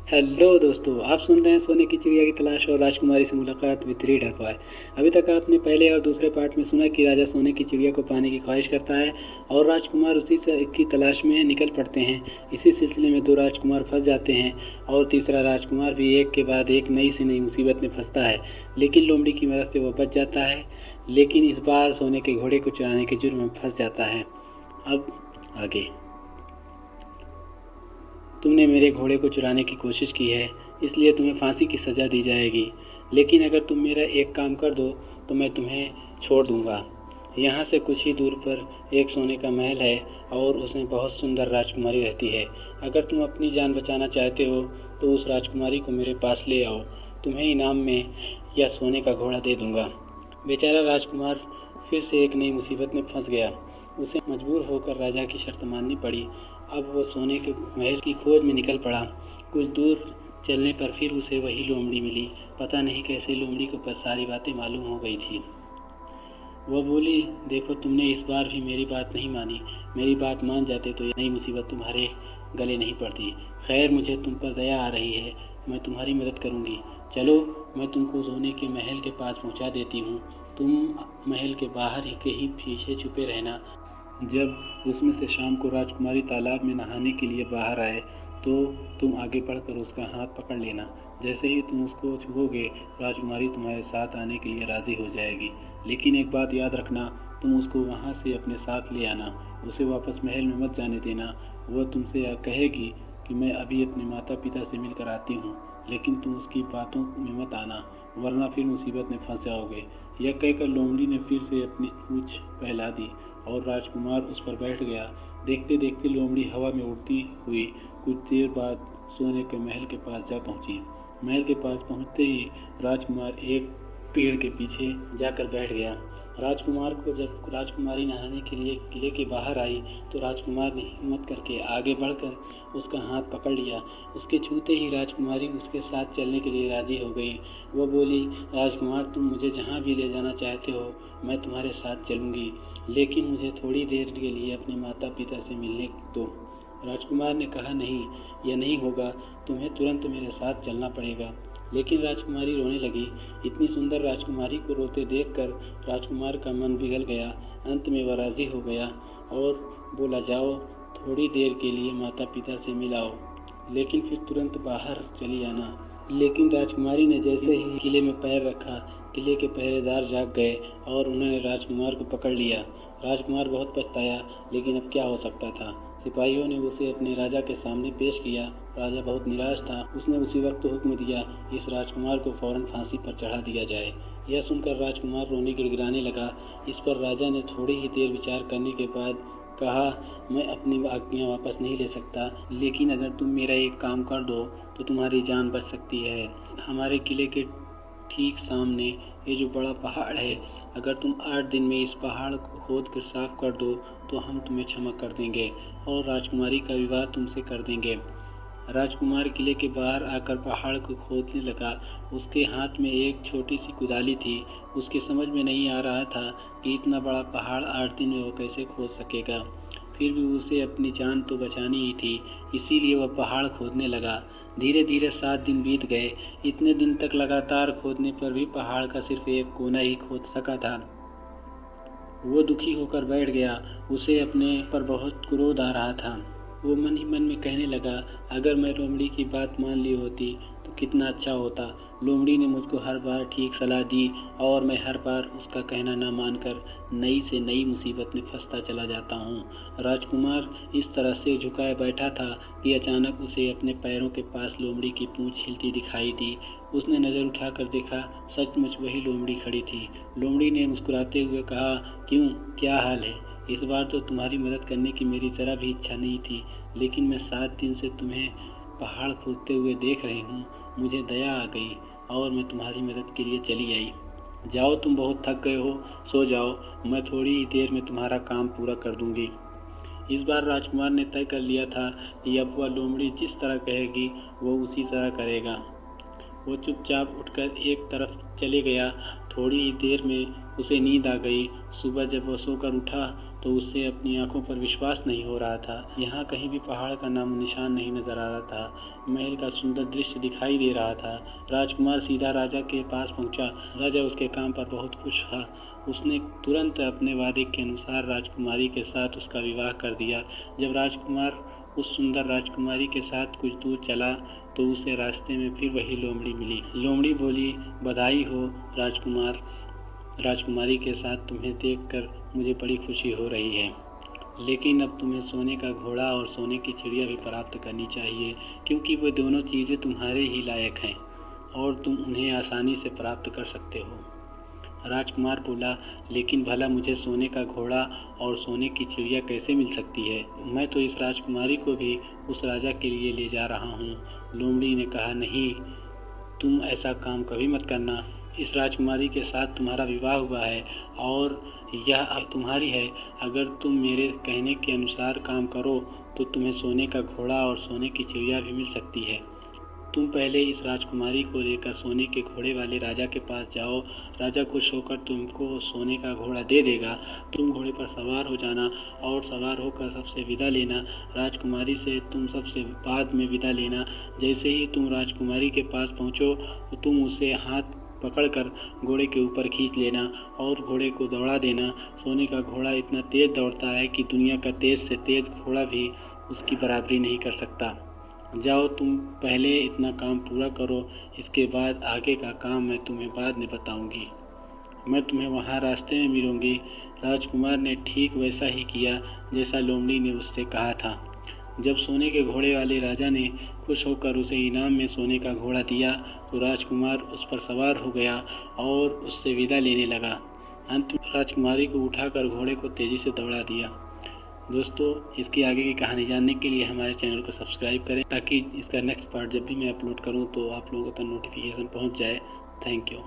Hello दोस्तों, आप सुन रहे हैं सोने की चिड़िया की तलाश और राजकुमारी से मुलाकात विद रीडर बॉय। अभी तक आपने पहले और दूसरे पार्ट में सुना कि राजा सोने की चिड़िया को पाने की ख्वाहिश करता है और राजकुमार उसी से की तलाश में निकल पड़ते हैं। इसी सिलसिले में दो राजकुमार फंस जाते हैं और तीसरा राजकुमार भी एक के बाद एक नई से नई मुसीबत में फंसता है, लेकिन लोमड़ी की मदद से वह बच जाता है। लेकिन इस बार सोने के घोड़े को चुराने के जुर्म में फंस जाता है। अब आगे। तुमने मेरे घोड़े को चुराने की कोशिश की है, इसलिए तुम्हें फांसी की सज़ा दी जाएगी। लेकिन अगर तुम मेरा एक काम कर दो तो मैं तुम्हें छोड़ दूंगा। यहाँ से कुछ ही दूर पर एक सोने का महल है और उसमें बहुत सुंदर राजकुमारी रहती है। अगर तुम अपनी जान बचाना चाहते हो तो उस राजकुमारी को मेरे पास ले आओ। तुम्हें इनाम में यह सोने का घोड़ा दे दूंगा। बेचारा राजकुमार फिर से एक नई मुसीबत में फंस गया। उसे मजबूर होकर राजा की शर्त माननी पड़ी। अब वो सोने के महल की खोज में निकल पड़ा। कुछ दूर चलने पर फिर उसे वही लोमड़ी मिली। पता नहीं कैसे लोमड़ी को सारी बातें मालूम हो गई थी। वह बोली, देखो तुमने इस बार भी मेरी बात नहीं मानी। मेरी बात मान जाते तो यह नई मुसीबत तुम्हारे गले नहीं पड़ती। खैर, मुझे तुम पर दया आ रही है, मैं तुम्हारी मदद करूँगी। चलो, मैं तुमको सोने के महल के पास पहुँचा देती हूँ। तुम महल के बाहर ही कहीं पीछे छुपे रहना। जब उसमें से शाम को राजकुमारी तालाब में नहाने के लिए बाहर आए तो तुम आगे बढ़कर उसका हाथ पकड़ लेना। जैसे ही तुम उसको छुओगे, राजकुमारी तुम्हारे साथ आने के लिए राज़ी हो जाएगी। लेकिन एक बात याद रखना, तुम उसको वहाँ से अपने साथ ले आना। उसे वापस महल में मत जाने देना। वह तुमसे कहेगी कि मैं अभी अपने माता पिता से मिलकर आती हूँ, लेकिन तुम उसकी बातों में मत आना, वरना फिर मुसीबत में फंस जाओगे। यह कहकर लोमड़ी ने फिर से अपनी पूँछ फैला दी और राजकुमार उस पर बैठ गया। देखते देखते लोमड़ी हवा में उड़ती हुई कुछ देर बाद सोने के महल के पास जा पहुंची। महल के पास पहुंचते ही राजकुमार एक पेड़ के पीछे जाकर बैठ गया। राजकुमार को जब राजकुमारी नहाने के लिए किले के बाहर आई तो राजकुमार ने हिम्मत करके आगे बढ़कर उसका हाथ पकड़ लिया। उसके छूते ही राजकुमारी उसके साथ चलने के लिए राजी हो गई। वह बोली, राजकुमार, तुम मुझे जहाँ भी ले जाना चाहते हो मैं तुम्हारे साथ चलूँगी, लेकिन मुझे थोड़ी देर के लिए अपने माता पिता से मिलने दो। राजकुमार ने कहा, नहीं, यह नहीं होगा, तुम्हें तुरंत मेरे साथ चलना पड़ेगा। लेकिन राजकुमारी रोने लगी। इतनी सुंदर राजकुमारी को रोते देखकर राजकुमार का मन पिघल गया। अंत में वह राजी हो गया और बोला, जाओ, थोड़ी देर के लिए माता पिता से मिलाओ, लेकिन फिर तुरंत बाहर चली आना। लेकिन राजकुमारी ने जैसे ही किले में पैर रखा, किले के पहरेदार जाग गए और उन्होंने राजकुमार को पकड़ लिया। राजकुमार बहुत पछताया, लेकिन अब क्या हो सकता था। सिपाहियों ने उसे अपने राजा के सामने पेश किया। राजा बहुत निराश था। उसने उसी वक्त हुक्म दिया, इस राजकुमार को फौरन फांसी पर चढ़ा दिया जाए। यह सुनकर राजकुमार रोने गिड़गिड़ाने लगा। इस पर राजा ने थोड़ी ही देर विचार करने के बाद कहा, मैं अपनी आज्ञा वापस नहीं ले सकता, लेकिन अगर तुम मेरा एक काम कर दो तो तुम्हारी जान बच सकती है। हमारे किले के ठीक सामने ये जो बड़ा पहाड़ है, अगर तुम 8 दिन में इस पहाड़ को खोद कर साफ कर दो तो हम तुम्हें क्षमा कर देंगे और राजकुमारी का विवाह तुमसे कर देंगे। राजकुमार किले के बाहर आकर पहाड़ को खोदने लगा। उसके हाथ में एक छोटी सी कुदाली थी। उसके समझ में नहीं आ रहा था कि इतना बड़ा पहाड़ 8 दिन में वो कैसे खोद सकेगा। फिर भी उसे अपनी जान तो बचानी ही थी, इसीलिए वह पहाड़ खोदने लगा। धीरे धीरे 7 दिन बीत गए। इतने दिन तक लगातार खोदने पर भी पहाड़ का सिर्फ एक कोना ही खोद सका था। वो दुखी होकर बैठ गया। उसे अपने पर बहुत क्रोध आ रहा था। वो मन ही मन में कहने लगा, अगर मैं लोमड़ी की बात मान ली होती तो कितना अच्छा होता। लोमड़ी ने मुझको हर बार ठीक सलाह दी और मैं हर बार उसका कहना न मानकर नई से नई मुसीबत में फंसता चला जाता हूँ। राजकुमार इस तरह से झुकाए बैठा था कि अचानक उसे अपने पैरों के पास लोमड़ी की पूँछ हिलती दिखाई दी। उसने नज़र उठाकर देखा, सचमुच वही लोमड़ी खड़ी थी। लोमड़ी ने मुस्कुराते हुए कहा, क्यों, क्या हाल है? इस बार तो तुम्हारी मदद करने की मेरी ज़रा भी इच्छा नहीं थी, लेकिन मैं 7 दिन से तुम्हें पहाड़ खोदते हुए देख रही हूँ। मुझे दया आ गई और मैं तुम्हारी मदद के लिए चली आई। जाओ, तुम बहुत थक गए हो, सो जाओ, मैं थोड़ी ही देर में तुम्हारा काम पूरा कर दूंगी। इस बार राजकुमार ने तय कर लिया था कि अब वह लोमड़ी जिस तरह कहेगी वो उसी तरह करेगा। वो चुपचाप उठकर एक तरफ चले गया। थोड़ी ही देर में उसे नींद आ गई। सुबह जब वह सोकर उठा तो उसे अपनी आंखों पर विश्वास नहीं हो रहा था। यहाँ कहीं भी पहाड़ का नामो निशान नहीं नजर आ रहा था। महल का सुंदर दृश्य दिखाई दे रहा था। राजकुमार सीधा राजा के पास पहुंचा। राजा उसके काम पर बहुत खुश था। उसने तुरंत अपने वादे के अनुसार राजकुमारी के साथ उसका विवाह कर दिया। जब राजकुमार उस सुंदर राजकुमारी के साथ कुछ दूर चला तो उसे रास्ते में फिर वही लोमड़ी मिली। लोमड़ी बोली, बधाई हो राजकुमार, राजकुमारी के साथ तुम्हें देखकर मुझे बड़ी खुशी हो रही है, लेकिन अब तुम्हें सोने का घोड़ा और सोने की चिड़िया भी प्राप्त करनी चाहिए, क्योंकि वो दोनों चीज़ें तुम्हारे ही लायक हैं और तुम उन्हें आसानी से प्राप्त कर सकते हो। राजकुमार बोला, लेकिन भला मुझे सोने का घोड़ा और सोने की चिड़िया कैसे मिल सकती है? मैं तो इस राजकुमारी को भी उस राजा के लिए ले जा रहा हूँ। लोमड़ी ने कहा, नहीं, तुम ऐसा काम कभी मत करना। इस राजकुमारी के साथ तुम्हारा विवाह हुआ है और यह तुम्हारी है। अगर तुम मेरे कहने के अनुसार काम करो तो तुम्हें सोने का घोड़ा और सोने की चिड़िया भी मिल सकती है। तुम पहले इस राजकुमारी को लेकर सोने के घोड़े वाले राजा के पास जाओ। राजा खुश होकर तुमको सोने का घोड़ा दे देगा। तुम घोड़े पर सवार हो जाना और सवार होकर सबसे विदा लेना। राजकुमारी से तुम सबसे बाद में विदा लेना। जैसे ही तुम राजकुमारी के पास पहुँचो तो तुम उसे हाथ पकड़कर घोड़े के ऊपर खींच लेना और घोड़े को दौड़ा देना। सोने का घोड़ा इतना तेज दौड़ता है कि दुनिया का तेज से तेज घोड़ा भी उसकी बराबरी नहीं कर सकता। जाओ, तुम पहले इतना काम पूरा करो, इसके बाद आगे का काम मैं तुम्हें बाद में बताऊंगी। मैं तुम्हें वहाँ रास्ते में मिलूंगी। राजकुमार ने ठीक वैसा ही किया जैसा लोमड़ी ने उससे कहा था। जब सोने के घोड़े वाले राजा ने खुश होकर उसे इनाम में सोने का घोड़ा दिया तो राजकुमार उस पर सवार हो गया और उससे विदा लेने लगा। अंत में राजकुमारी को उठाकर घोड़े को तेजी से दौड़ा दिया। दोस्तों, इसकी आगे की कहानी जानने के लिए हमारे चैनल को सब्सक्राइब करें ताकि इसका नेक्स्ट पार्ट जब भी मैं अपलोड करूं तो आप लोगों तक नोटिफिकेशन पहुंच जाए। Thank you.